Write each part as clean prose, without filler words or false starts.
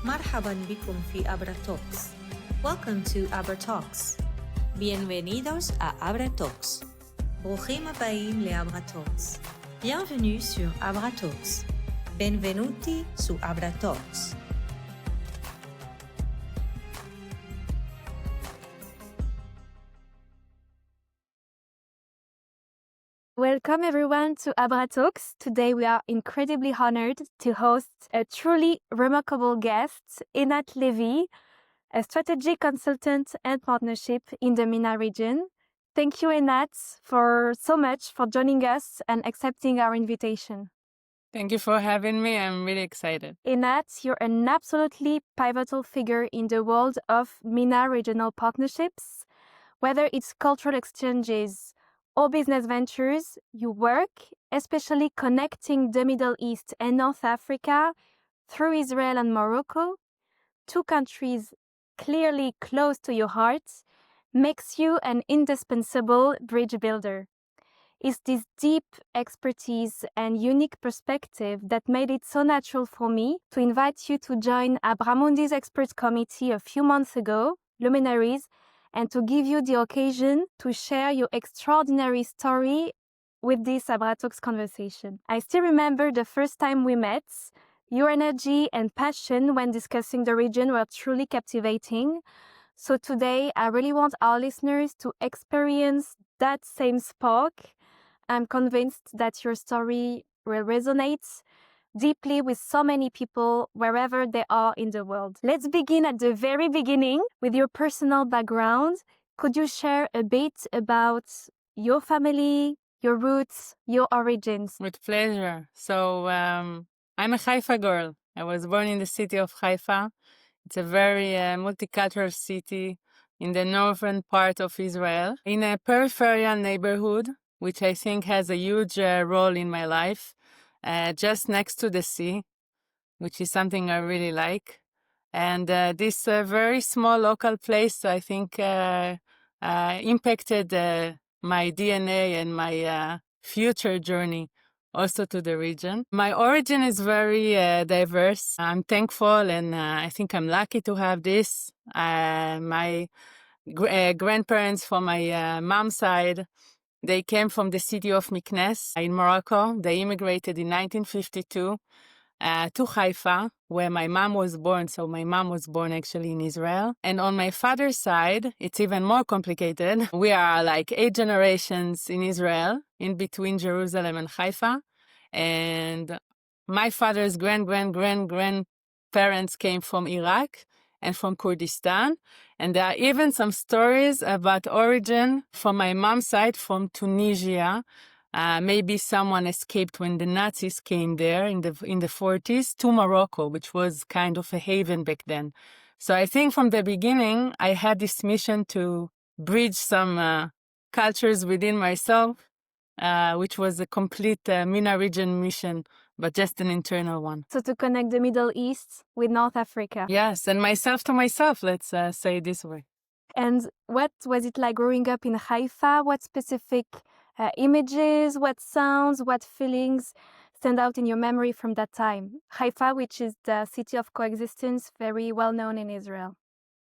مرحبا بكم في Abratalks. Welcome to Abratalks. Bienvenidos a Abratalks. ברוכים הבאים ל-Abratalks. Bienvenue sur Abratalks. Benvenuti su Abratalks. Welcome everyone to Abratalks. Today we are incredibly honored to host a truly remarkable guest, Einat Levi, a strategic consultant and partnership in the MENA region. Thank you, Einat, for so much for joining us and accepting our invitation. Thank you for having me. I'm really excited. Einat, you're an absolutely pivotal figure in the world of MENA regional partnerships. Whether it's cultural exchanges or business ventures, you work, especially connecting the Middle East and North Africa through Israel and Morocco, two countries clearly close to your heart, makes you an indispensable bridge builder. It's this deep expertise and unique perspective that made it so natural for me to invite you to join Abramundi's Experts Committee a few months ago, Luminaries, and to give you the occasion to share your extraordinary story with this Abratalks conversation. I still remember the first time we met. Your energy and passion when discussing the region were truly captivating. So today, I really want our listeners to experience that same spark. I'm convinced that your story will resonate deeply with so many people wherever they are in the world. Let's begin at the very beginning with your personal background. Could you share a bit about your family, your roots, your origins? With pleasure. So I'm a Haifa girl. I was born in the city of Haifa. It's a very multicultural city in the northern part of Israel, in a peripheral neighborhood, which I think has a huge role in my life. Just next to the sea, which is something I really like. And this very small local place, I think, impacted my DNA and my future journey also to the region. My origin is very diverse. I'm thankful and I think I'm lucky to have this. My grandparents from my mom's side, they came from the city of Meknes in Morocco. They immigrated in 1952 to Haifa, where my mom was born. So my mom was born actually in Israel. And on my father's side, it's even more complicated. We are like 8 generations in Israel, in between Jerusalem and Haifa. And my father's grandparents came from Iraq and from Kurdistan. And there are even some stories about origin from my mom's side from Tunisia. Maybe someone escaped when the Nazis came there in the 40s to Morocco, which was kind of a haven back then. So I think from the beginning, I had this mission to bridge some cultures within myself, which was a complete MENA region mission, but just an internal one. So to connect the Middle East with North Africa. Yes, and myself to myself, let's say it this way. And what was it like growing up in Haifa? What specific images, what sounds, what feelings stand out in your memory from that time? Haifa, which is the city of Coexistence, very well known in Israel.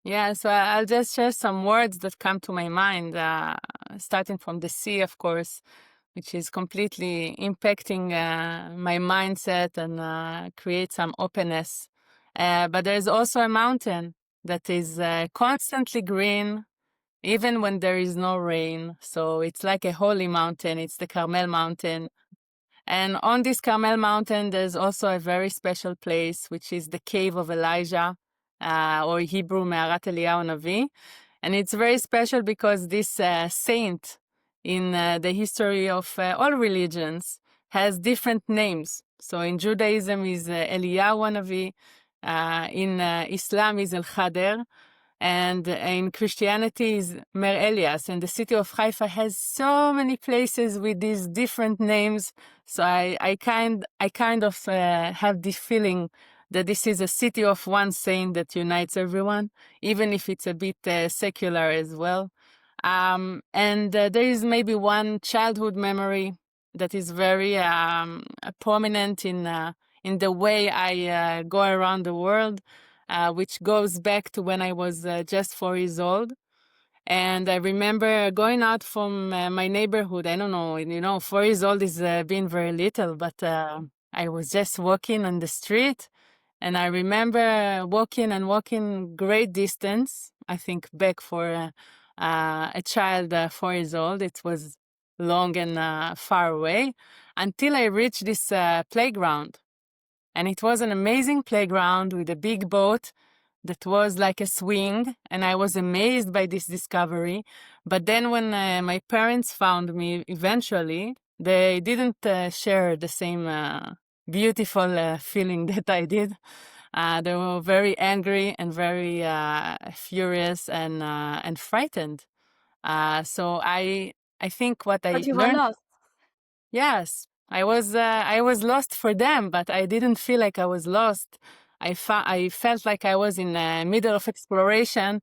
Yeah, so I'll just share some words that come to my mind, starting from the sea, of course, which is completely impacting my mindset and create some openness. But there's also a mountain that is constantly green, even when there is no rain. So it's like a holy mountain. It's the Carmel Mountain. And on this Carmel Mountain, there's also a very special place, which is the Cave of Elijah, or Hebrew Me'arat Eliyahu Navi. And it's very special because this saint in the history of all religions has different names. So in Judaism is Eliyahu Navi, in Islam is El-Khader, and in Christianity is Mer Elias. And the city of Haifa has so many places with these different names. So I kind of have this feeling that this is a city of one saint that unites everyone, even if it's a bit secular as well. And there is maybe one childhood memory that is very prominent in the way I go around the world. which goes back to when I was just 4 years old. And I remember going out from my neighborhood. I don't know, 4 years old is being very little, but I was just walking on the street. And I remember walking great distance, I think back for a child 4 years old. It was long and far away until I reached this playground. And it was an amazing playground with a big boat that was like a swing. And I was amazed by this discovery. But then when my parents found me eventually, they didn't share the same beautiful feeling that I did. They were very angry and very furious and frightened. So I think what I But you were learned. lost. Yes, I was lost for them, but I didn't feel like I was lost. I felt like I was in the middle of exploration,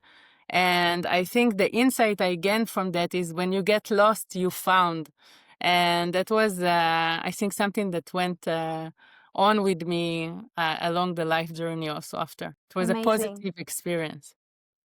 and I think the insight I gained from that is when you get lost, you found, and that was I think something that went on with me along the life journey also after. It was a Amazing. positive experience.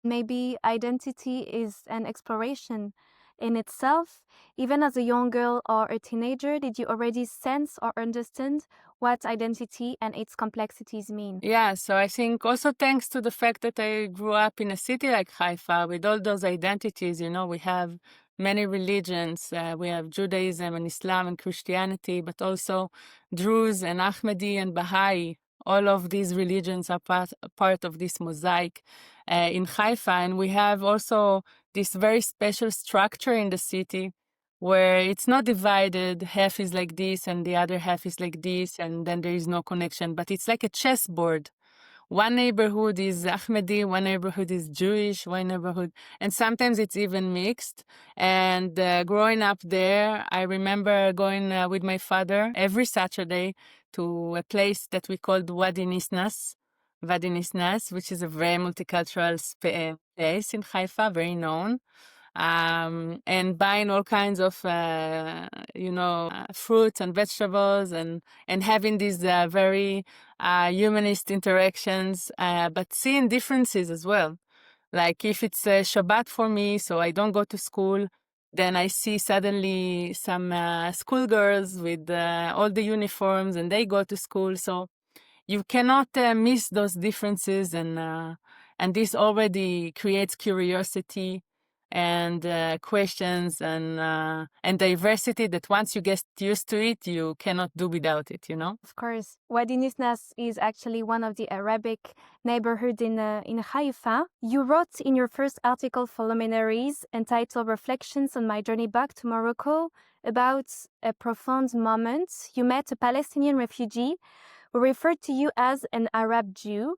Maybe identity is an exploration in itself. Even as a young girl or a teenager, did you already sense or understand what identity and its complexities mean? Yeah, so I think also thanks to the fact that I grew up in a city like Haifa with all those identities, we have many religions. We have Judaism and Islam and Christianity, but also Druze and Ahmadi and Baha'i. All of these religions are part of this mosaic in Haifa. And we have also this very special structure in the city where it's not divided, half is like this and the other half is like this, and then there is no connection, but it's like a chessboard. One neighborhood is Ahmadi, one neighborhood is Jewish, one neighborhood, and sometimes it's even mixed. And growing up there, I remember going with my father every Saturday to a place that we called Wadi Nisnas, which is a very multicultural place in Haifa, very known. And buying all kinds of, fruits and vegetables and having these very humanist interactions, but seeing differences as well. Like if it's Shabbat for me, so I don't go to school, then I see suddenly some schoolgirls with all the uniforms and they go to school. So you cannot miss those differences, and this already creates curiosity and questions and diversity that once you get used to it, you cannot do without it. Of course, Wadi Nisnas is actually one of the Arabic neighborhoods in Haifa. You wrote in your first article for Luminaries, entitled Reflections on My Journey Back to Morocco, about a profound moment. You met a Palestinian refugee who referred to you as an Arab Jew.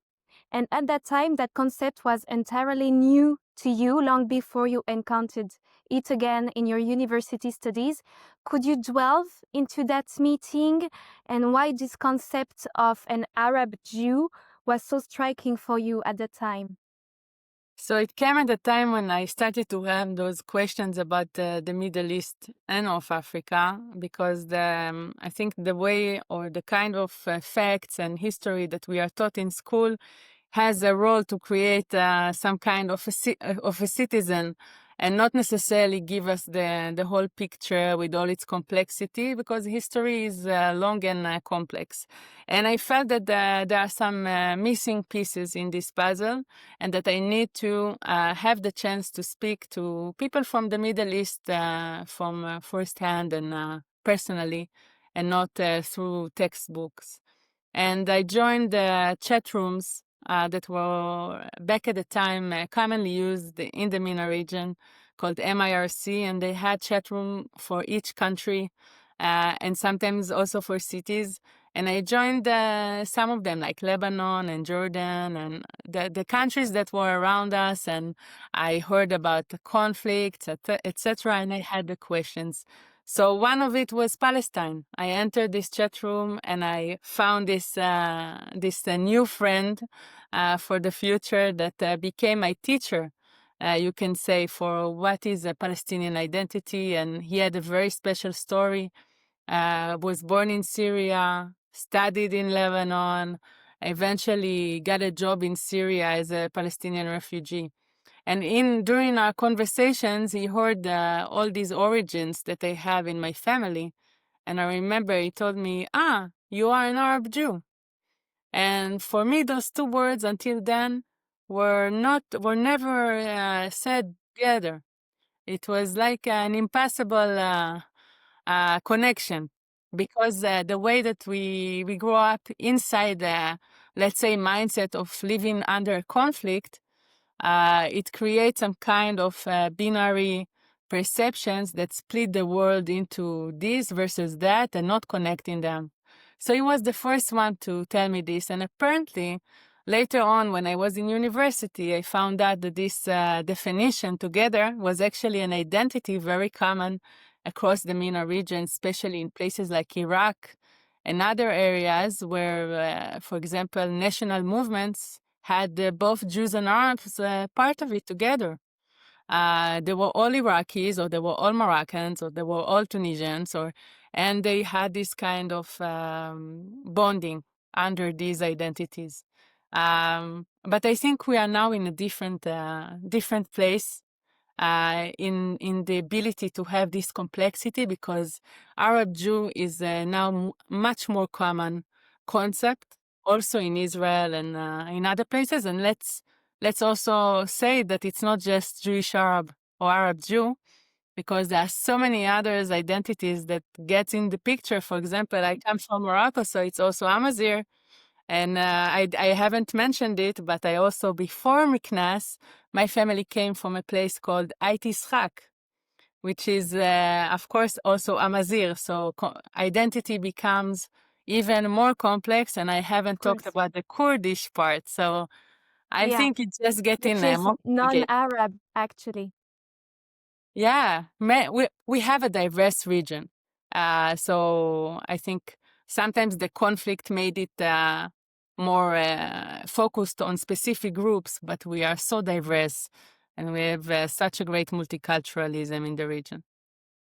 And at that time, that concept was entirely new to you long before you encountered it again in your university studies. Could you delve into that meeting and why this concept of an Arab Jew was so striking for you at the time? So it came at a time when I started to have those questions about the Middle East and North Africa, because I think the way or the kind of facts and history that we are taught in school has a role to create some kind of a citizen, and not necessarily give us the whole picture with all its complexity, because history is long and complex. And I felt that there are some missing pieces in this puzzle, and that I need to have the chance to speak to people from the Middle East from firsthand and personally, and not through textbooks. And I joined chat rooms that were back at the time commonly used in the MENA region, called MIRC, and they had chat room for each country and sometimes also for cities. And I joined some of them, like Lebanon and Jordan and the countries that were around us. And I heard about the conflicts, etc. And I had the questions. So one of it was Palestine. I entered this chat room and I found this new friend for the future that became my teacher, you can say, for what is a Palestinian identity. And he had a very special story. Was born in Syria, studied in Lebanon, eventually got a job in Syria as a Palestinian refugee. And during our conversations, he heard all these origins that I have in my family. And I remember he told me, you are an Arab Jew. And for me, those two words until then were never said together. It was like an impassable connection, because the way that we grow up inside the, let's say, mindset of living under conflict, it creates some kind of binary perceptions that split the world into this versus that and not connecting them. So he was the first one to tell me this. And apparently, later on, when I was in university, I found out that this definition together was actually an identity very common across the MENA region, especially in places like Iraq and other areas where, for example, national movements had both Jews and Arabs part of it together. They were all Iraqis, or they were all Moroccans, or they were all Tunisians, and they had this kind of bonding under these identities. But I think we are now in a different place in the ability to have this complexity, because Arab Jew is now much more common concept, also in Israel and in other places. And let's also say that it's not just Jewish Arab or Arab Jew, because there are so many others identities that get in the picture. For example, I come from Morocco, so it's also Amazigh. And I haven't mentioned it, but I also, before Miknas, my family came from a place called Ait Yitzchak, which is, of course, also Amazigh. So identity becomes even more complex, and I haven't talked about the Kurdish part. So I think it's just getting which is more complicated. non-Arab, actually. Yeah, we have a diverse region. So I think sometimes the conflict made it more focused on specific groups, but we are so diverse, and we have such a great multiculturalism in the region.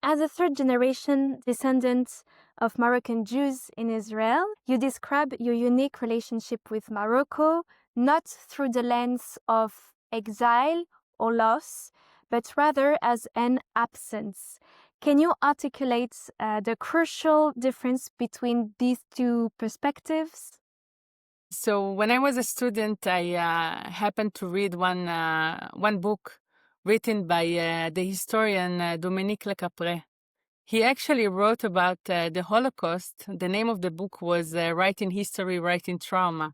As a third-generation descendant of Moroccan Jews in Israel, you describe your unique relationship with Morocco not through the lens of exile or loss, but rather as an absence. Can you articulate the crucial difference between these two perspectives? So when I was a student, I happened to read one book written by the historian Dominique Lecapré. He actually wrote about the Holocaust. The name of the book was Writing History, Writing Trauma.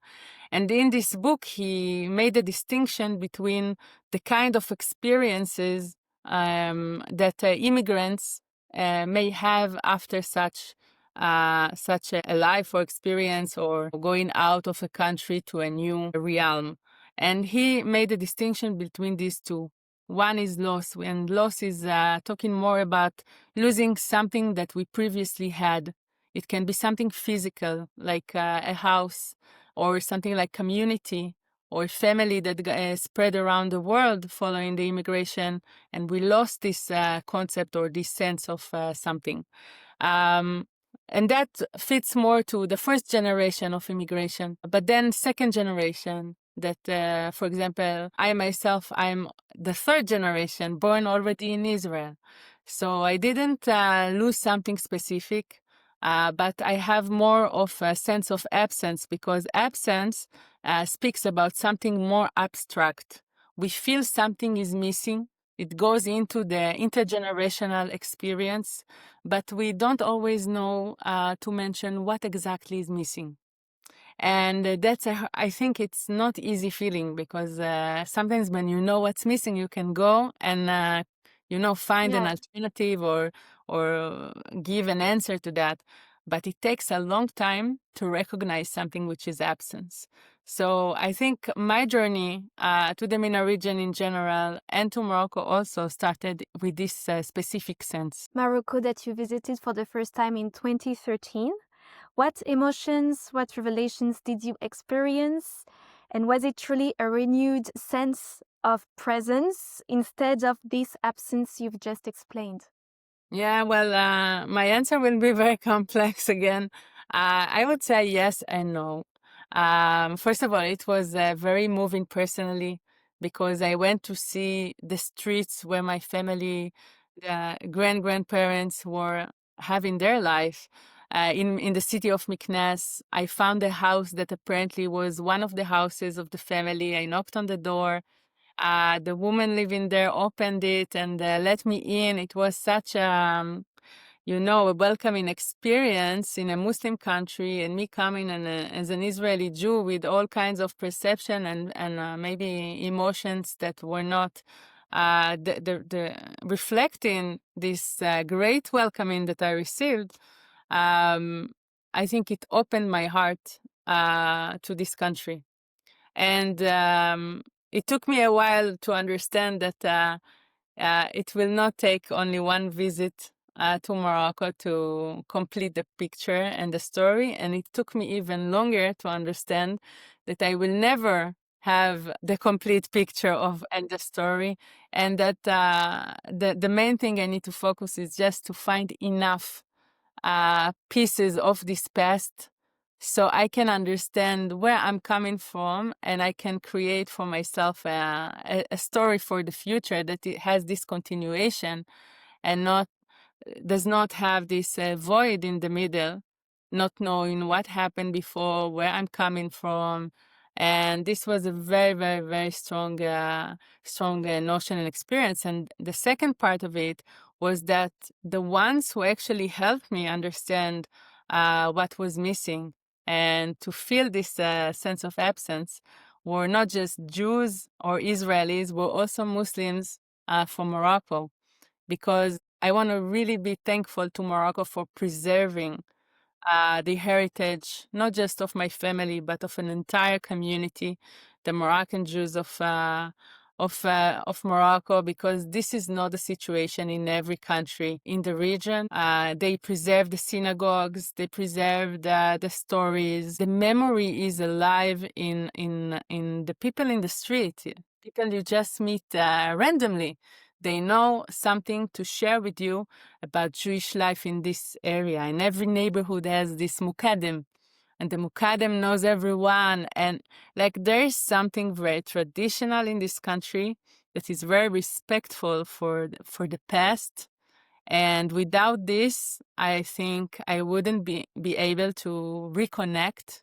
And in this book, he made a distinction between the kind of experiences that immigrants may have after such a life or experience, or going out of a country to a new realm. And he made a distinction between these two. One is loss, and loss is talking more about losing something that we previously had. It can be something physical, like a house, or something like community, or family that spread around the world following the immigration, and we lost this concept or this sense of something. And that fits more to the first generation of immigration. But then second generation, that, for example, I myself, I'm the third generation, born already in Israel. So I didn't lose something specific, but I have more of a sense of absence, because absence speaks about something more abstract. We feel something is missing. It goes into the intergenerational experience, but we don't always know to mention what exactly is missing. And I think it's not easy feeling, because sometimes when you know what's missing, you can go and, find an alternative or give an answer to that. But it takes a long time to recognize something which is absence. So I think my journey to the MENA region in general, and to Morocco also, started with this specific sense. Morocco that you visited for the first time in 2013. What emotions, what revelations did you experience? And was it truly a renewed sense of presence instead of this absence you've just explained? Yeah, well, my answer will be very complex again. I would say yes and no. First of all, it was very moving personally because I went to see the streets where my family, grandparents were having their life. In the city of Meknes, I found a house that apparently was one of the houses of the family. I knocked on the door. The woman living there opened it and let me in. It was such a welcoming experience in a Muslim country, and me coming as an Israeli Jew with all kinds of perception and maybe emotions that were not the reflecting this great welcoming that I received. I think it opened my heart to this country, and it took me a while to understand that it will not take only one visit to Morocco to complete the picture and the story. And it took me even longer to understand that I will never have the complete picture of and the story, and that the main thing I need to focus is just to find enough pieces of this past so I can understand where I'm coming from, and I can create for myself a story for the future that it has this continuation and not does not have this void in the middle, not knowing what happened before, where I'm coming from. And this was a very, very, very strong notion and experience. And the second part of it was that the ones who actually helped me understand what was missing and to feel this sense of absence were not just Jews or Israelis, were also Muslims from Morocco, because I want to really be thankful to Morocco for preserving the heritage, not just of my family, but of an entire community, the Moroccan Jews of Morocco, because this is not the situation in every country in the region. They preserve the synagogues, they preserve the stories. The memory is alive in the people in the street, people you just meet randomly. They know something to share with you about Jewish life in this area. In every neighborhood has this mukadem, and the mukadem knows everyone. And like there is something very traditional in this country that is very respectful for the past. And without this, I think I wouldn't be able to reconnect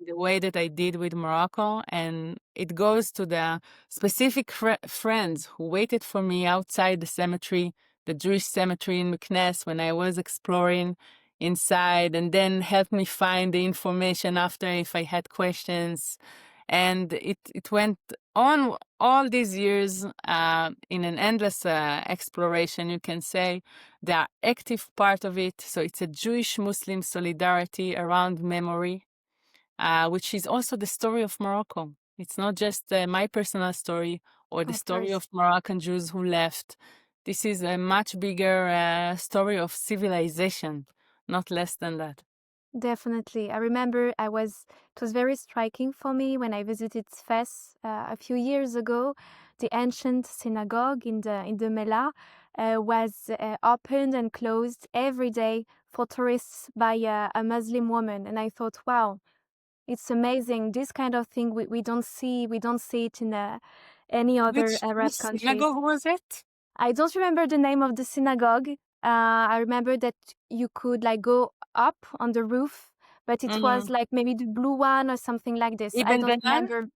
the way that I did with Morocco. And it goes to the specific friends who waited for me outside the cemetery, the Jewish cemetery in Meknes, when I was exploring inside, and then helped me find the information after if I had questions. And it went on all these years in an endless exploration, you can say. The active part of it, so it's a Jewish-Muslim solidarity around memory, which is also the story of Morocco. It's not just my personal story or the story of Moroccan Jews who left. This is a much bigger story of civilization, not less than that. Definitely. I remember it was very striking for me when I visited Fes a few years ago. The ancient synagogue in the MENA was opened and closed every day for tourists by a Muslim woman. And I thought, wow, it's amazing. This kind of thing we don't see it in any other Arab countries. Which synagogue was it? I don't remember the name of the synagogue. I remember that you could like go up on the roof, but it was like maybe the blue one or something like this. I don't remember.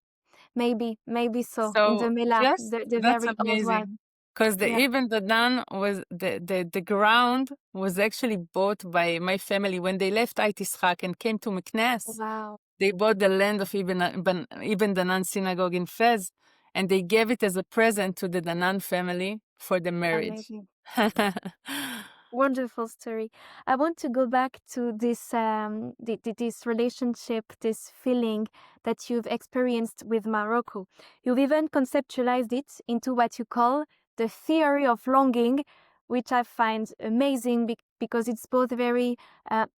Maybe so. In the MENA, the that's very amazing. old one. Because even the Dan was the ground was actually bought by my family when they left Ait Yisrael and came to Meknes. Wow. They bought the land of Ibn Danan synagogue in Fez, and they gave it as a present to the Danan family for the marriage. Wonderful story. I want to go back to this this relationship, this feeling that you've experienced with Morocco. You've even conceptualized it into what you call the theory of longing, which I find amazing because it's both very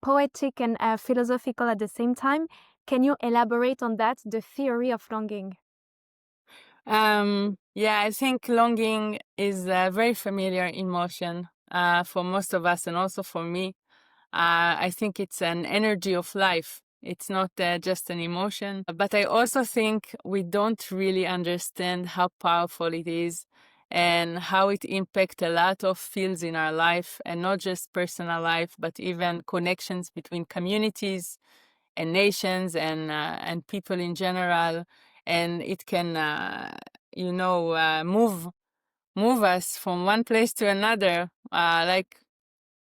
poetic and philosophical at the same time. Can you elaborate on that, the theory of longing? Yeah, I think longing is a very familiar emotion for most of us, and also for me. I think it's an energy of life. It's not just an emotion. But I also think we don't really understand how powerful it is and how it impacts a lot of fields in our life, and not just personal life, but even connections between communities and nations and people in general. And it can, move us from one place to another. Like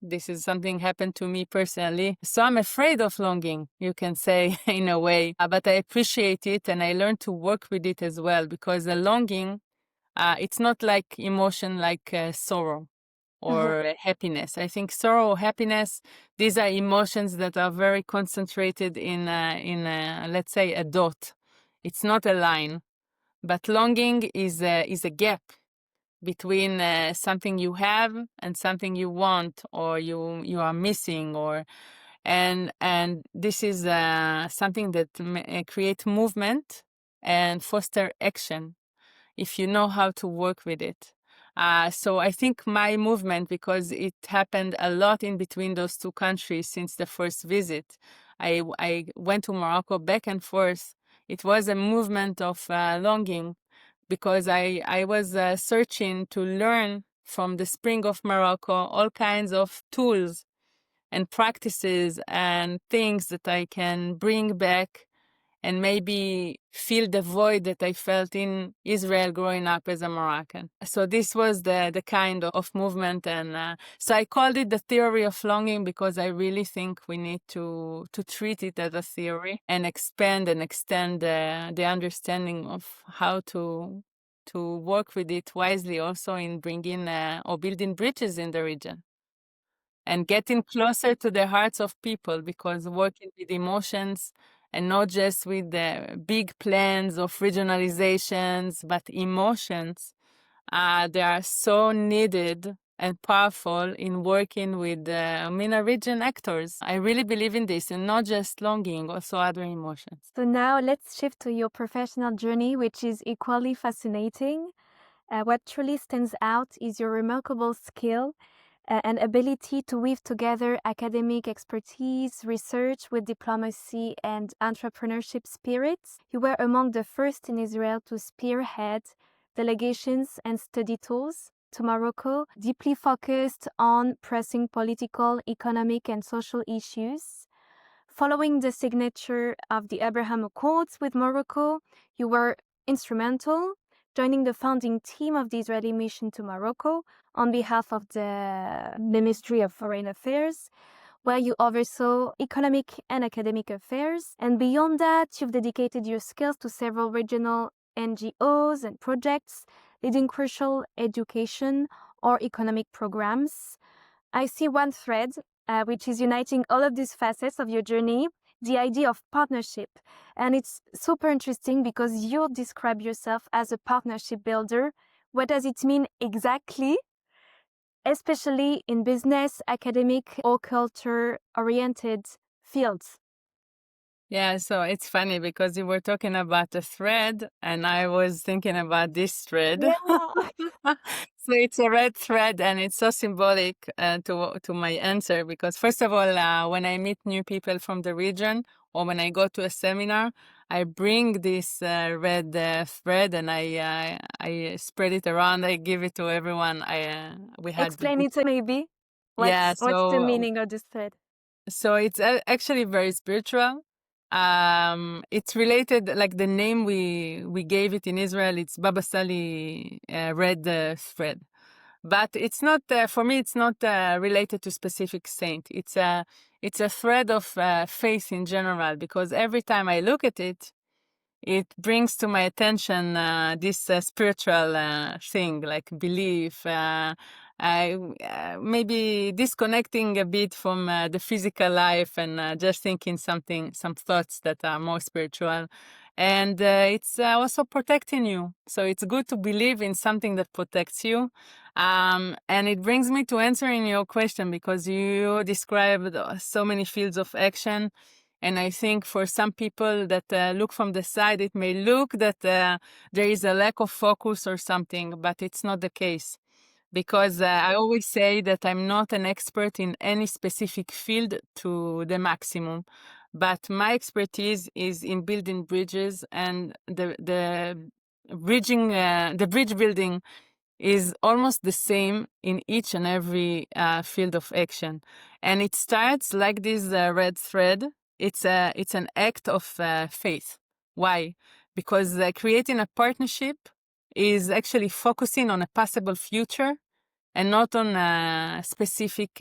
this is something happened to me personally. So I'm afraid of longing, you can say, in a way. But I appreciate it, and I learn to work with it as well, because the longing, it's not like emotion like sorrow or happiness. I think sorrow or happiness, these are emotions that are very concentrated in let's say, a dot. It's not a line. But longing is a gap between something you have and something you want, or you are missing, or and this is something that create movement and foster action if you know how to work with it. So I think my movement, because it happened a lot in between those two countries since the first visit, I went to Morocco back and forth. It was a movement of longing, because I was searching to learn from the spring of Morocco all kinds of tools and practices and things that I can bring back and maybe fill the void that I felt in Israel growing up as a Moroccan. So this was the kind of movement. And so I called it the theory of longing, because I really think we need to treat it as a theory and expand and extend the understanding of how to work with it wisely, also in bringing or building bridges in the region and getting closer to the hearts of people, because working with emotions and not just with the big plans of regionalizations, but emotions, they are so needed and powerful in working with the MENA region actors. I really believe in this, and not just longing, also other emotions. So now let's shift to your professional journey, which is equally fascinating. What truly stands out is your remarkable skill and ability to weave together academic expertise, research with diplomacy and entrepreneurship spirits. You were among the first in Israel to spearhead delegations and study tours to Morocco, deeply focused on pressing political, economic, and social issues. Following the signature of the Abraham Accords with Morocco, you were instrumental, joining the founding team of the Israeli mission to Morocco on behalf of the Ministry of Foreign Affairs, where you oversaw economic and academic affairs. And beyond that, you've dedicated your skills to several regional NGOs and projects, leading crucial education or economic programs. I see one thread, which is uniting all of these facets of your journey, the idea of partnership. And it's super interesting because you describe yourself as a partnership builder. What does it mean exactly, especially in business, academic, or culture-oriented fields? Yeah, so it's funny because you were talking about a thread and I was thinking about this thread. Yeah. So it's a red thread, and it's so symbolic to my answer, because first of all, when I meet new people from the region or when I go to a seminar, I bring this red thread and I spread it around. I give it to everyone. We had Explain it maybe. yeah. What's the So meaning of this thread? so it's actually very spiritual. It's related, like the name we gave it in Israel, it's Baba Sali red thread. But it's not, for me, it's not related to specific saint. It's a thread of faith in general, because every time I look at it, it brings to my attention this spiritual thing, like belief, maybe disconnecting a bit from the physical life and just thinking some thoughts that are more spiritual. And it's also protecting you. So it's good to believe in something that protects you. And it brings me to answering your question, because you described so many fields of action. And I think for some people that look from the side, it may look that there is a lack of focus or something, but it's not the case. Because I always say that I'm not an expert in any specific field to the maximum, but my expertise is in building bridges, and the bridge building is almost the same in each and every field of action. And it starts like this red thread. It's an act of faith. Why? Because creating a partnership is actually focusing on a possible future and not on a specific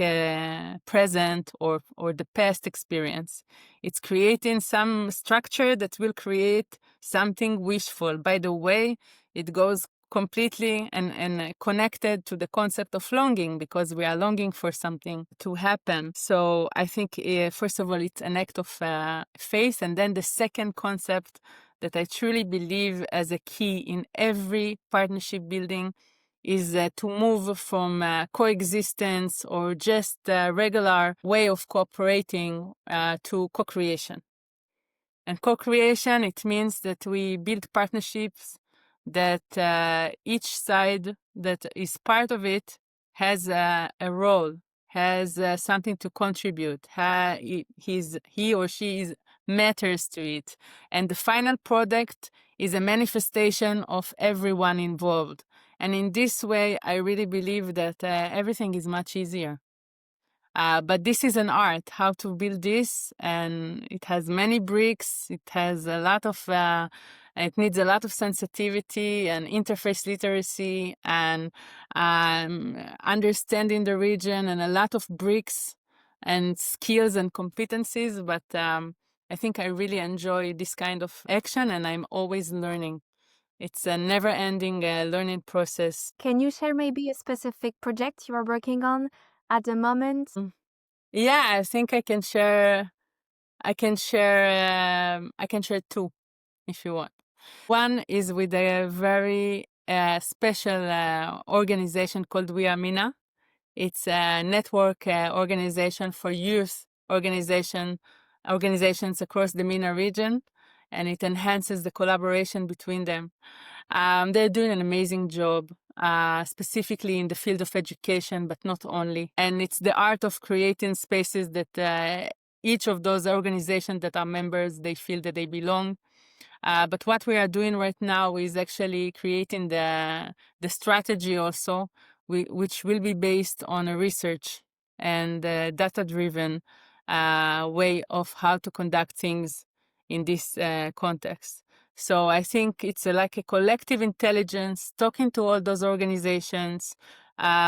present or the past experience. It's creating some structure that will create something wishful. By the way, it goes completely and connected to the concept of longing, because we are longing for something to happen. So I think, first of all, it's an act of faith. And then the second concept that I truly believe as a key in every partnership building is to move from coexistence or just a regular way of cooperating to co-creation. And co-creation, it means that we build partnerships that each side that is part of it has a role, has something to contribute. He or she matters to it. And the final product is a manifestation of everyone involved. And in this way, I really believe that everything is much easier. But this is an art, how to build this, and it has many bricks. It has a lot of, it needs a lot of sensitivity and interface literacy and understanding the region, and a lot of bricks and skills and competencies. But I think I really enjoy this kind of action, and I'm always learning. It's a never-ending learning process. Can you share maybe a specific project you are working on at the moment? Yeah, I think I can share two, if you want. One is with a very special organization called We Are MENA. It's a network organization for youth organizations across the MENA region, and it enhances the collaboration between them. They're doing an amazing job, specifically in the field of education, but not only. And it's the art of creating spaces that each of those organizations that are members, they feel that they belong. But what we are doing right now is actually creating the strategy also, which will be based on a research and data-driven way of how to conduct things in this context. So I think it's like a collective intelligence, talking to all those organizations,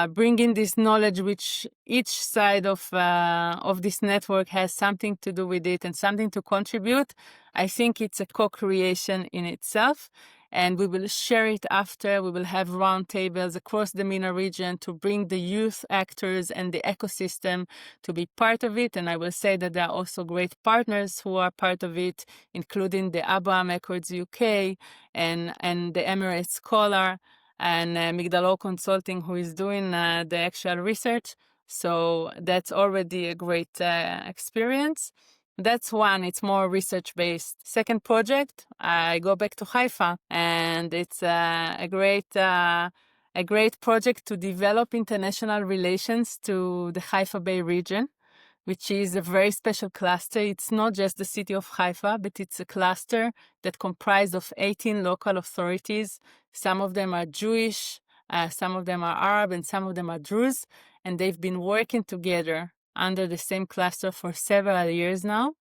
bringing this knowledge, which each side of this network has something to do with it and something to contribute. I think it's a co-creation in itself, and we will share it after. We will have roundtables across the MENA region to bring the youth actors and the ecosystem to be part of it. And I will say that there are also great partners who are part of it, including the Abraham Accords UK and the Emirates Scholar and Migdalo Consulting, who is doing the actual research. So that's already a great experience. That's one, it's more research-based. Second project, I go back to Haifa, and it's a great project to develop international relations to the Haifa Bay region, which is a very special cluster. It's not just the city of Haifa, but it's a cluster that comprises of 18 local authorities. Some of them are Jewish, some of them are Arab, and some of them are Druze, and they've been working together under the same cluster for several years now.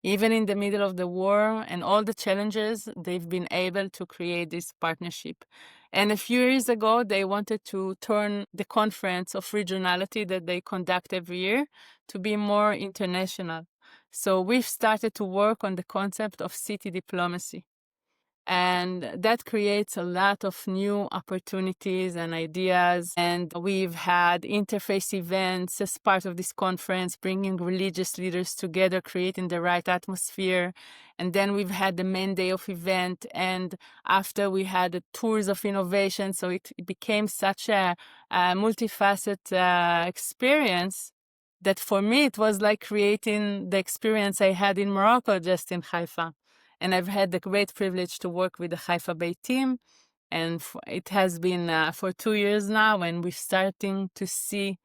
Even in the middle of the war and all the challenges, they've been able to create this partnership. And a few years ago, they wanted to turn the conference of regionality that they conduct every year to be more international. So we've started to work on the concept of city diplomacy. And that creates a lot of new opportunities and ideas. And we've had interface events as part of this conference, bringing religious leaders together, creating the right atmosphere. And then we've had the main day of event. And after we had the tours of innovation. So it became such a multifaceted experience that for me, it was like creating the experience I had in Morocco, just in Haifa. And I've had the great privilege to work with the Haifa Bay team. And it has been for 2 years now, and we're starting to see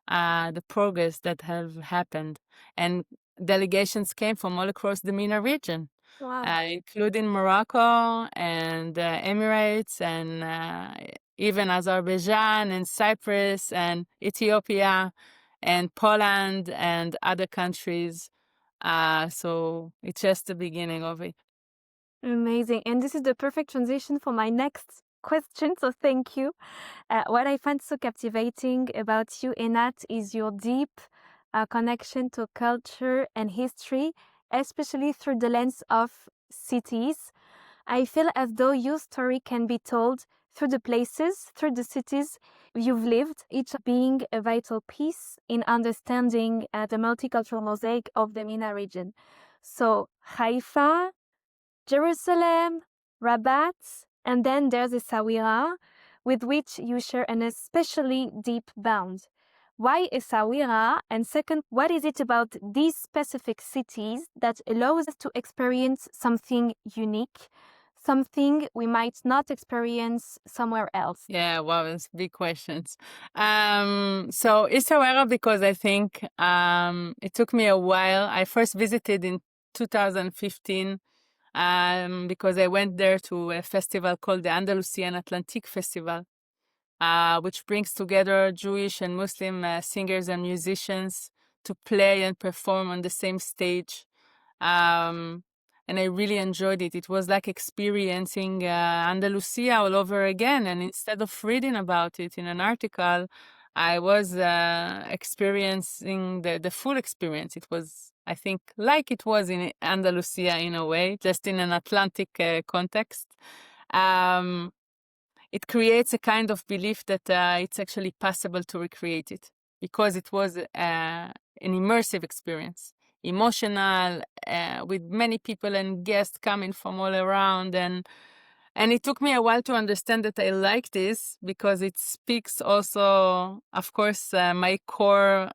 the progress that have happened. And delegations came from all across the MENA region, Wow. including Morocco and Emirates and even Azerbaijan and Cyprus and Ethiopia and Poland and other countries. So it's just the beginning of it. Amazing. And this is the perfect transition for my next question. So thank you. What I find so captivating about you, Einat, is your deep connection to culture and history, especially through the lens of cities. I feel as though your story can be told through the places, through the cities you've lived, each being a vital piece in understanding the multicultural mosaic of the MENA region. So Haifa, Jerusalem, Rabat, and then there's Essaouira, with which you share an especially deep bond. Why Essaouira? And second, what is it about these specific cities that allows us to experience something unique, something we might not experience somewhere else? Yeah, wow, it's big questions. So Essaouira, because I think it took me a while. I first visited in 2015 because I went there to a festival called the Andalusian Atlantic Festival, which brings together Jewish and Muslim singers and musicians to play and perform on the same stage. And I really enjoyed it. It was like experiencing Andalusia all over again. And instead of reading about it in an article, I was experiencing the full experience. It was, I think, like it was in Andalusia in a way, just in an Atlantic context. It creates a kind of belief that it's actually possible to recreate it because it was an immersive experience, emotional, with many people and guests coming from all around. And it took me a while to understand that I like this because it speaks also, of course, my core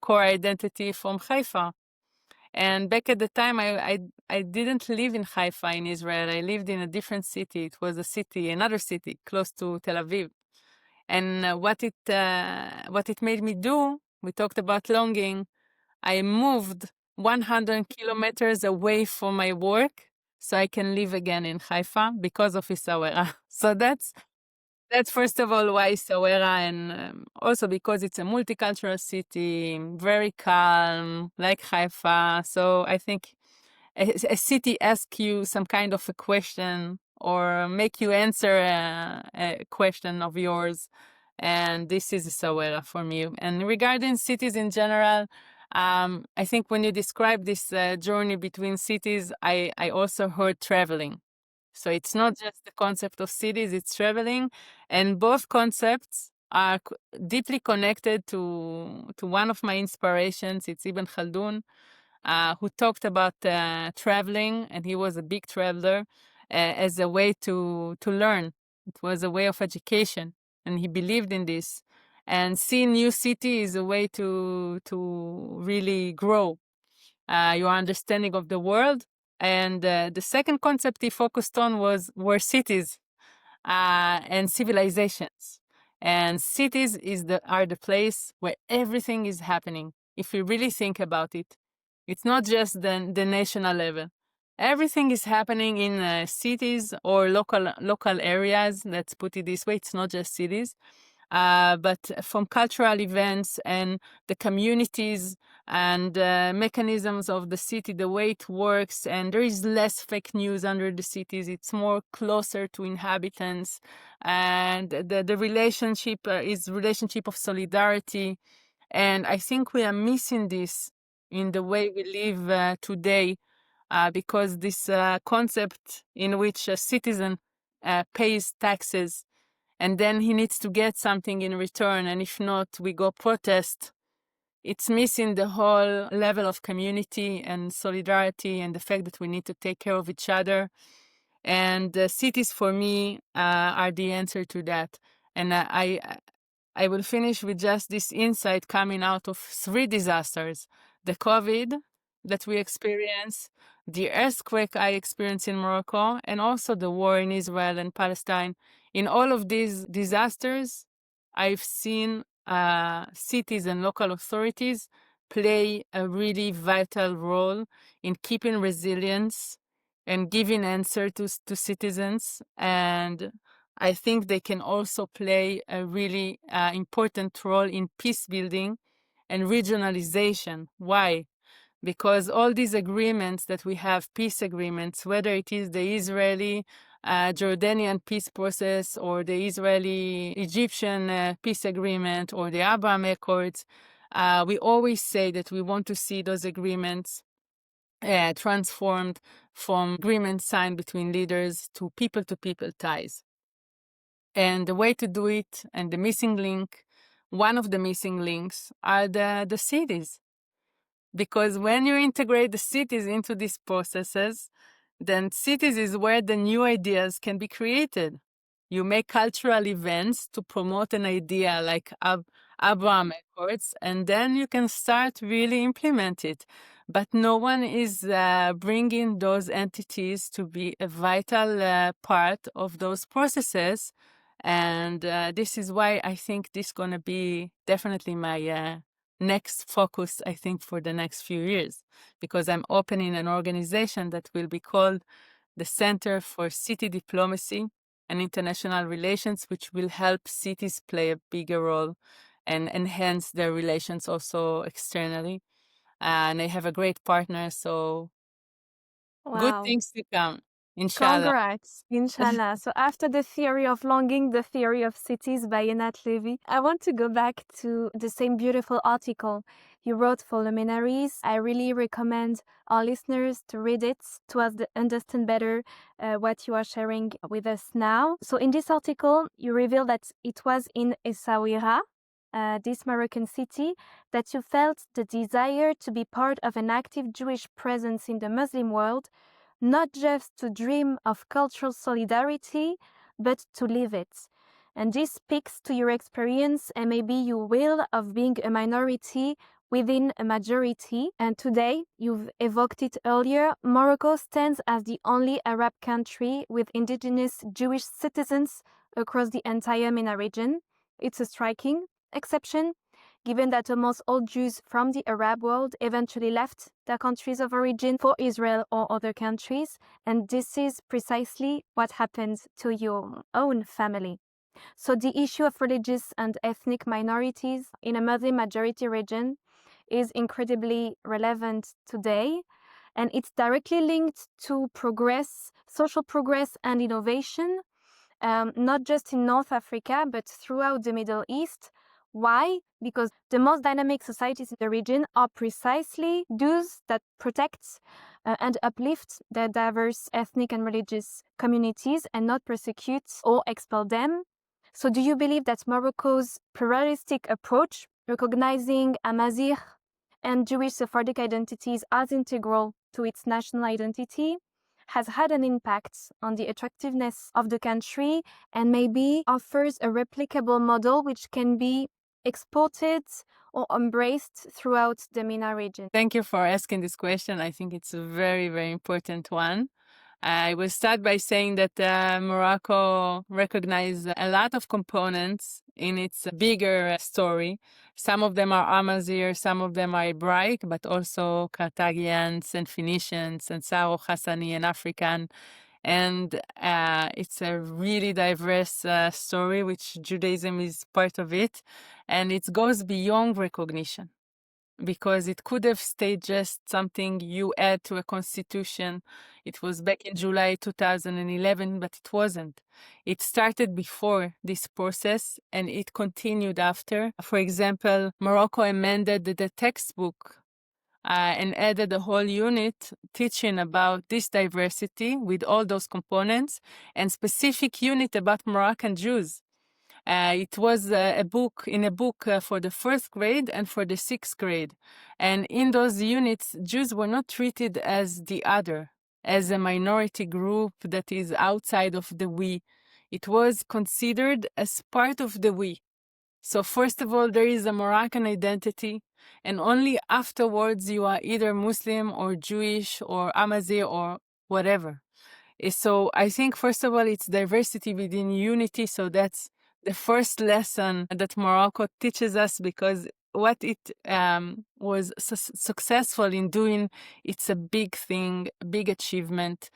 identity from Haifa. And back at the time, I didn't live in Haifa in Israel. I lived in a different city. It was another city close to Tel Aviv. And what it made me do, we talked about longing. I moved 100 kilometers away from my work so I can live again in Haifa because of Essaouira. So that's first of all why Essaouira, and also because it's a multicultural city, very calm, like Haifa. So I think a city asks you some kind of a question or make you answer a question of yours. And this is Essaouira for me. And regarding cities in general, I think when you describe this journey between cities, I also heard traveling. So it's not just the concept of cities, it's traveling. And both concepts are deeply connected to one of my inspirations. It's Ibn Khaldun, who talked about traveling, and he was a big traveler, as a way to learn. It was a way of education, and he believed in this. And seeing new city is a way to really grow your understanding of the world. And the second concept he focused on were cities and civilizations. And cities are the place where everything is happening. If we really think about it, it's not just the national level. Everything is happening in cities or local areas. Let's put it this way: it's not just cities. But from cultural events and the communities and mechanisms of the city, the way it works, and there is less fake news under the cities. It's more closer to inhabitants, and the relationship is relationship of solidarity. And I think we are missing this in the way we live today, because this concept in which a citizen pays taxes and then he needs to get something in return, and if not, we go protest. It's missing the whole level of community and solidarity and the fact that we need to take care of each other. And cities, for me, are the answer to that. And I will finish with just this insight coming out of 3 disasters: the COVID that we experienced, the earthquake I experienced in Morocco, and also the war in Israel and Palestine. In all of these disasters, I've seen cities and local authorities play a really vital role in keeping resilience and giving answer to citizens. And I think they can also play a really important role in peace building and regionalization. Why? Because all these agreements that we have, peace agreements, whether it is the Israeli Jordanian peace process or the Israeli Egyptian peace agreement or the Abraham Accords, we always say that we want to see those agreements transformed from agreements signed between leaders to people ties. And the way to do it, and the missing link, one of the missing links are the cities. Because when you integrate the cities into these processes, then cities is where the new ideas can be created. You make cultural events to promote an idea like Abraham Accords, and then you can start really implement it. But no one is bringing those entities to be a vital part of those processes. And this is why I think this is going to be definitely my next focus, I think, for the next few years, because I'm opening an organization that will be called the Center for City Diplomacy and International Relations, which will help cities play a bigger role and enhance their relations also externally. And I have a great partner, so good Wow. things to come, inshallah. Congrats, inshallah. So after the theory of longing, the theory of cities by Einat Levi, I want to go back to the same beautiful article you wrote for luminaries. I really recommend our listeners to read it to understand better what you are sharing with us now. So in this article, you reveal that it was in Essaouira, this Moroccan city, that you felt the desire to be part of an active Jewish presence in the Muslim world, not just to dream of cultural solidarity, but to live it. And this speaks to your experience and maybe your will of being a minority within a majority. And today, you've evoked it earlier, Morocco stands as the only Arab country with indigenous Jewish citizens across the entire MENA region. It's a striking exception, given that almost all Jews from the Arab world eventually left their countries of origin for Israel or other countries, and this is precisely what happened to your own family. So the issue of religious and ethnic minorities in a Muslim majority region is incredibly relevant today, and it's directly linked to progress, social progress and innovation, not just in North Africa, but throughout the Middle East. Why? Because the most dynamic societies in the region are precisely those that protect and uplift their diverse ethnic and religious communities and not persecute or expel them. So do you believe that Morocco's pluralistic approach, recognizing Amazigh and Jewish Sephardic identities as integral to its national identity, has had an impact on the attractiveness of the country and maybe offers a replicable model which can be exported or embraced throughout the MENA region? Thank you for asking this question. I think it's a very, very important one. I will start by saying that Morocco recognizes a lot of components in its bigger story. Some of them are Amazigh, some of them are Hebraic, but also Carthaginians and Phoenicians and Sao Hassani and African. And it's a really diverse story, which Judaism is part of it. And it goes beyond recognition, because it could have stayed just something you add to a constitution. It was back in July 2011, but it wasn't. It started before this process and it continued after. For example, Morocco amended the textbook and added a whole unit teaching about this diversity with all those components, and specific unit about Moroccan Jews. It was a book for the 1st grade and for the 6th grade. And in those units, Jews were not treated as the other, as a minority group that is outside of the we. It was considered as part of the we. So first of all, there is a Moroccan identity, and only afterwards you are either Muslim or Jewish or Amazigh or whatever. So I think, first of all, it's diversity within unity. So that's the first lesson that Morocco teaches us, because what it was successful in doing, it's a big thing, a big achievement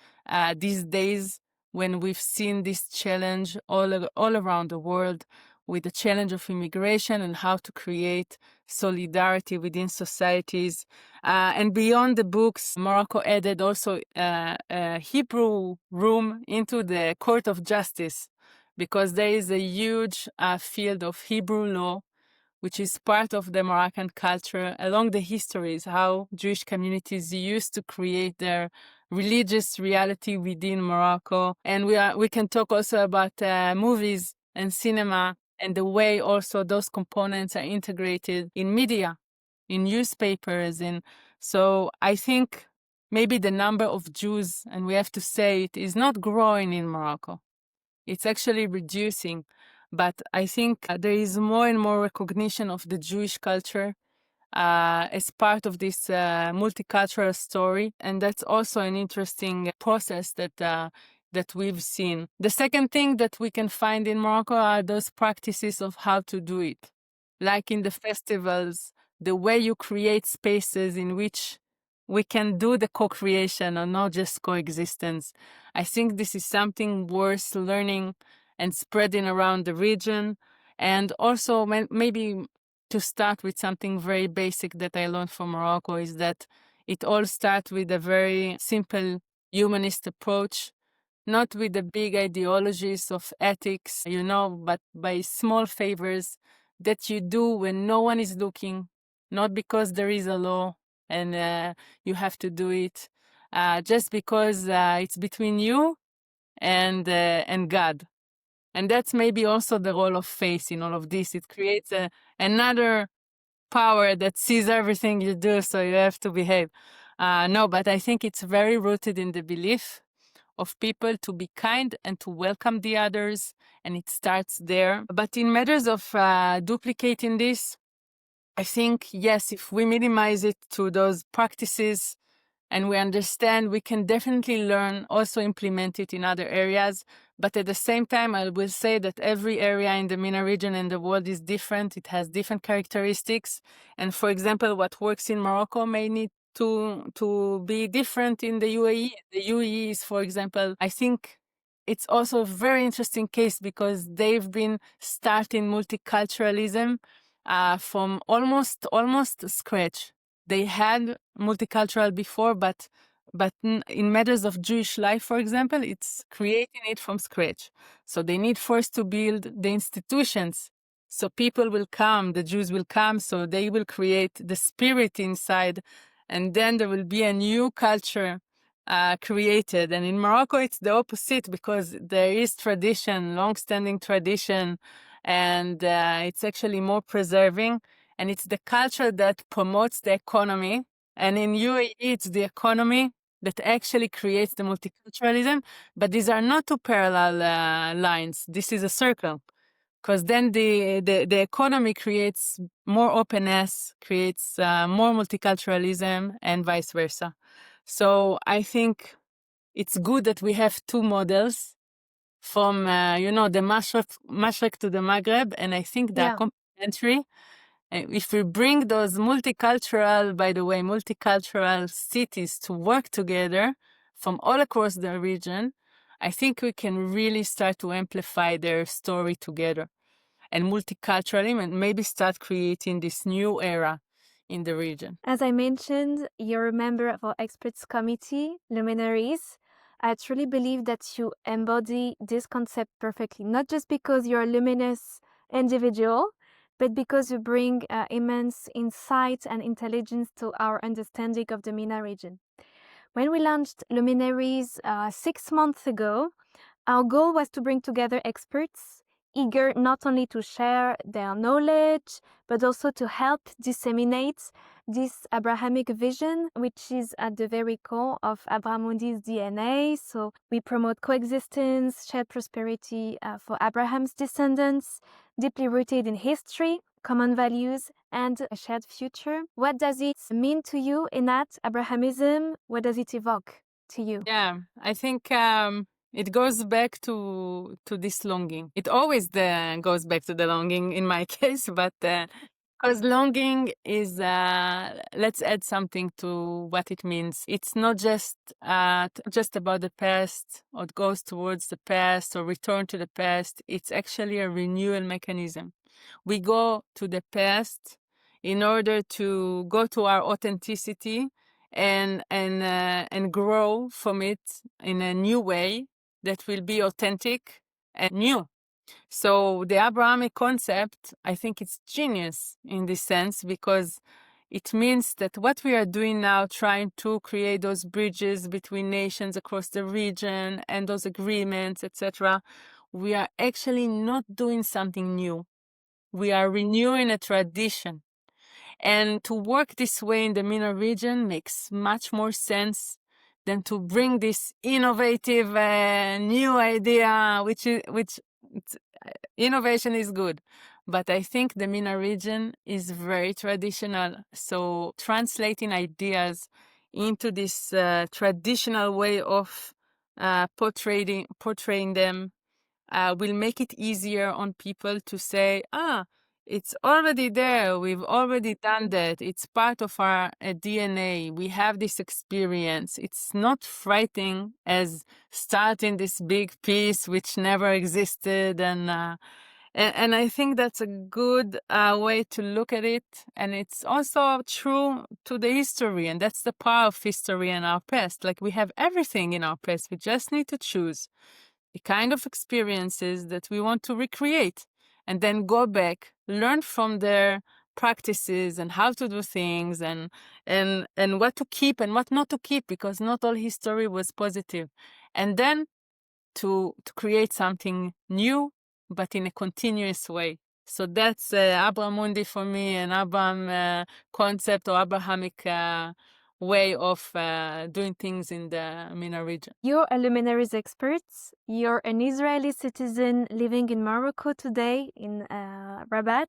these days when we've seen this challenge all around the world with the challenge of immigration and how to create solidarity within societies. And beyond the books, Morocco added also a Hebrew room into the Court of Justice, because there is a huge field of Hebrew law, which is part of the Moroccan culture along the histories, how Jewish communities used to create their religious reality within Morocco. And we can talk also about movies and cinema and the way also those components are integrated in media, in newspapers. And so I think maybe the number of Jews, and we have to say it, is not growing in Morocco. It's actually reducing. But I think there is more and more recognition of the Jewish culture as part of this multicultural story. And that's also an interesting process that we've seen. The second thing that we can find in Morocco are those practices of how to do it. Like in the festivals, the way you create spaces in which we can do the co-creation or not just coexistence. I think this is something worth learning and spreading around the region. And also maybe to start with something very basic that I learned from Morocco is that it all starts with a very simple humanist approach, not with the big ideologies of ethics, but by small favors that you do when no one is looking, not because there is a law and you have to do it, just because it's between you and God. And that's maybe also the role of faith in all of this. It creates another power that sees everything you do, so you have to behave. No, but I think it's very rooted in the belief of people to be kind and to welcome the others, and it starts there. But in matters of duplicating this, I think, yes, if we minimize it to those practices and we understand, we can definitely learn, also implement it in other areas. But at the same time, I will say that every area in the MENA region and the world is different. It has different characteristics. And for example, what works in Morocco may need to be different in the UAE. The UAE is, for example, I think it's also a very interesting case because they've been starting multiculturalism from almost scratch. They had multicultural before, but in matters of Jewish life, for example, it's creating it from scratch. So they need first to build the institutions. So people will come, the Jews will come, so they will create the spirit inside, and then there will be a new culture created. And in Morocco, it's the opposite because there is tradition, long-standing tradition, and it's actually more preserving. And it's the culture that promotes the economy. And in UAE, it's the economy that actually creates the multiculturalism. But these are not two parallel lines. This is a circle. Because then the economy creates more openness, creates more multiculturalism, and vice versa. So I think it's good that we have two models from, the Mashrek to the Maghreb, and I think they're complementary. If we bring those multicultural cities to work together from all across the region, I think we can really start to amplify their story together and multiculturally, and maybe start creating this new era in the region. As I mentioned, you're a member of our experts committee, Luminaries. I truly believe that you embody this concept perfectly, not just because you're a luminous individual, but because you bring immense insight and intelligence to our understanding of the MENA region. When we launched Luminaries 6 months ago, our goal was to bring together experts eager not only to share their knowledge, but also to help disseminate this Abrahamic vision, which is at the very core of Abramundi's DNA. So we promote coexistence, shared prosperity for Abraham's descendants, deeply rooted in history, common values, and a shared future. What does it mean to you, Einat, Abrahamism? What does it evoke to you? Yeah, I think it goes back to this longing. It always goes back to the longing in my case, but Because longing is, let's add something to what it means. It's not just about the past, or it goes towards the past, or return to the past. It's actually a renewal mechanism. We go to the past in order to go to our authenticity and grow from it in a new way that will be authentic and new. So the Abrahamic concept, I think it's genius in this sense, because it means that what we are doing now, trying to create those bridges between nations across the region and those agreements, etc., we are actually not doing something new. We are renewing a tradition. And to work this way in the MENA region makes much more sense than to bring this innovative new idea, which innovation is good. But I think the MENA region is very traditional. So translating ideas into this traditional way of portraying them will make it easier on people to say, it's already there. We've already done that. It's part of our DNA. We have this experience. It's not frightening as starting this big piece which never existed. And I think that's a good way to look at it. And it's also true to the history. And that's the power of history and our past. Like, we have everything in our past. We just need to choose the kind of experiences that we want to recreate, and then go back, learn from their practices and how to do things, and what to keep and what not to keep, because not all history was positive. And then to create something new, but in a continuous way. So that's Abramundi for me, an Abraham concept or Abrahamic way of doing things in the MENA region. You're a luminaries expert. You're an Israeli citizen living in Morocco today, in Rabat,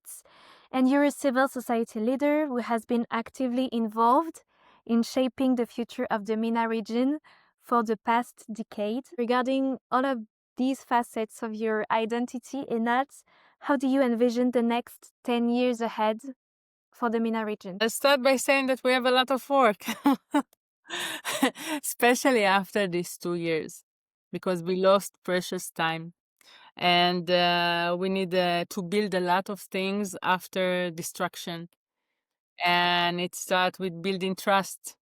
and you're a civil society leader who has been actively involved in shaping the future of the MENA region for the past decade. Regarding all of these facets of your identity, Einat, how do you envision the next 10 years ahead for the MENA region? I'll start by saying that we have a lot of work, especially after these 2 years, because we lost precious time. And we need to build a lot of things after destruction. And it starts with building trust,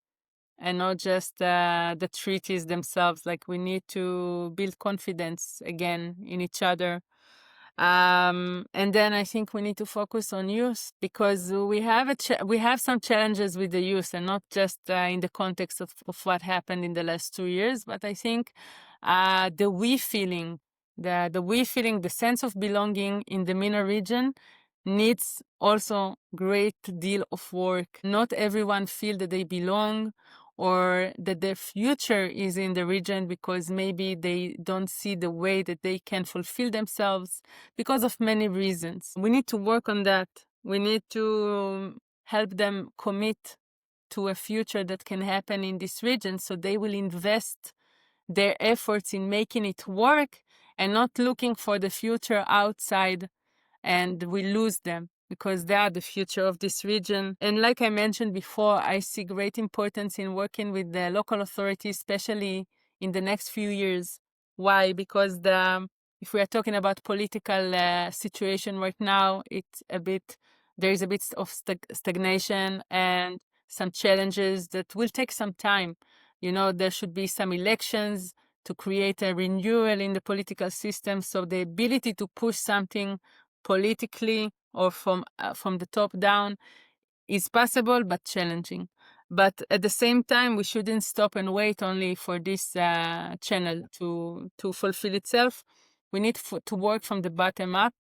and not just the treaties themselves. Like, we need to build confidence again in each other. And then I think we need to focus on youth, because we have some challenges with the youth, and not just in the context of what happened in the last 2 years, but I think the we feeling, the sense of belonging in the MENA region needs also great deal of work. Not everyone feel that they belong, or that their future is in the region, because maybe they don't see the way that they can fulfill themselves, because of many reasons. We need to work on that. We need to help them commit to a future that can happen in this region, so they will invest their efforts in making it work, and not looking for the future outside, and we lose them, because they are the future of this region. And like I mentioned before, I see great importance in working with the local authorities, especially in the next few years. Why? Because if we are talking about political situation right now, there is a bit of stagnation and some challenges that will take some time. There should be some elections to create a renewal in the political system. So the ability to push something politically or from the top down is possible, but challenging. But at the same time, we shouldn't stop and wait only for this channel to fulfill itself. We need to work from the bottom up,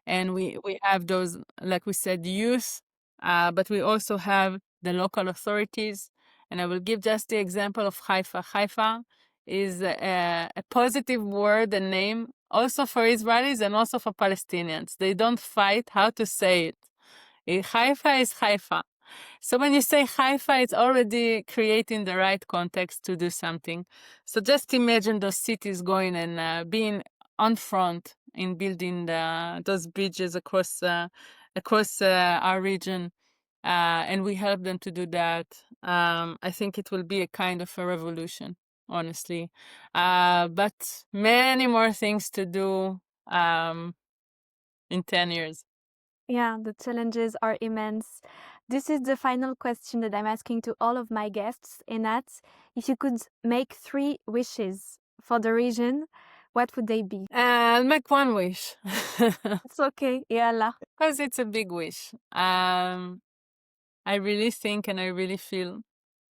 and we have those, like we said, youth, but we also have the local authorities. And I will give just the example of Haifa. Haifa is a positive word and name also for Israelis and also for Palestinians. They don't fight how to say it. Haifa is Haifa. So when you say Haifa, it's already creating the right context to do something. So just imagine those cities going and being on front in building those bridges across across our region, and we help them to do that, I think it will be a kind of a revolution, honestly. But many more things to do in 10 years. Yeah, the challenges are immense. This is the final question that I'm asking to all of my guests. Einat, if you could make 3 wishes for the region, what would they be? I'll make one wish. It's okay, yalla. Because it's a big wish. I really think and I really feel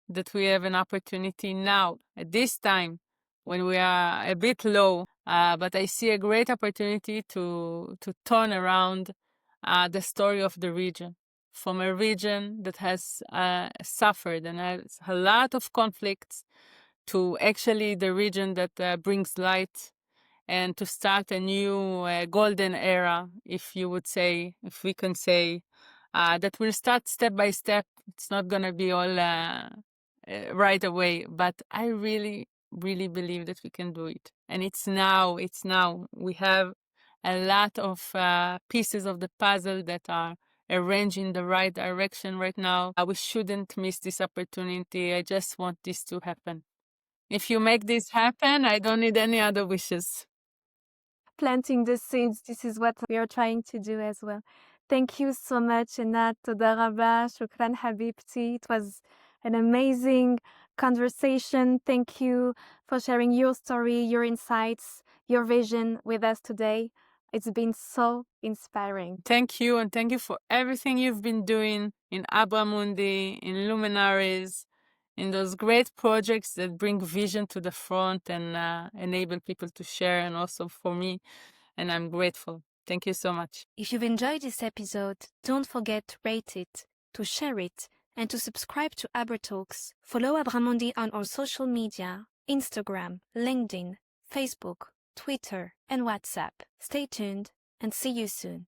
that we have an opportunity now, at this time, when we are a bit low. But I see a great opportunity to turn around the story of the region, from a region that has suffered and has a lot of conflicts, to actually the region that brings light, and to start a new golden era, if you would say, if we can say, that will start step by step. It's not going to be all right away, but I really, really believe that we can do it. And it's now. We have a lot of pieces of the puzzle that are arranged in the right direction right now. We shouldn't miss this opportunity. I just want this to happen. If you make this happen, I don't need any other wishes. Planting the seeds, this is what we are trying to do as well. Thank you so much, Einat. Toda rabba, shukran habibti. It was an amazing conversation. Thank you for sharing your story, your insights, your vision with us today. It's been so inspiring. Thank you, and thank you for everything you've been doing in Abramundi, in Luminaries, in those great projects that bring vision to the front and enable people to share, and also for me. And I'm grateful. Thank you so much. If you've enjoyed this episode, don't forget to rate it, to share it, and to subscribe to Abratalks. Follow Abramundi on our social media, Instagram, LinkedIn, Facebook, Twitter, and WhatsApp. Stay tuned and see you soon.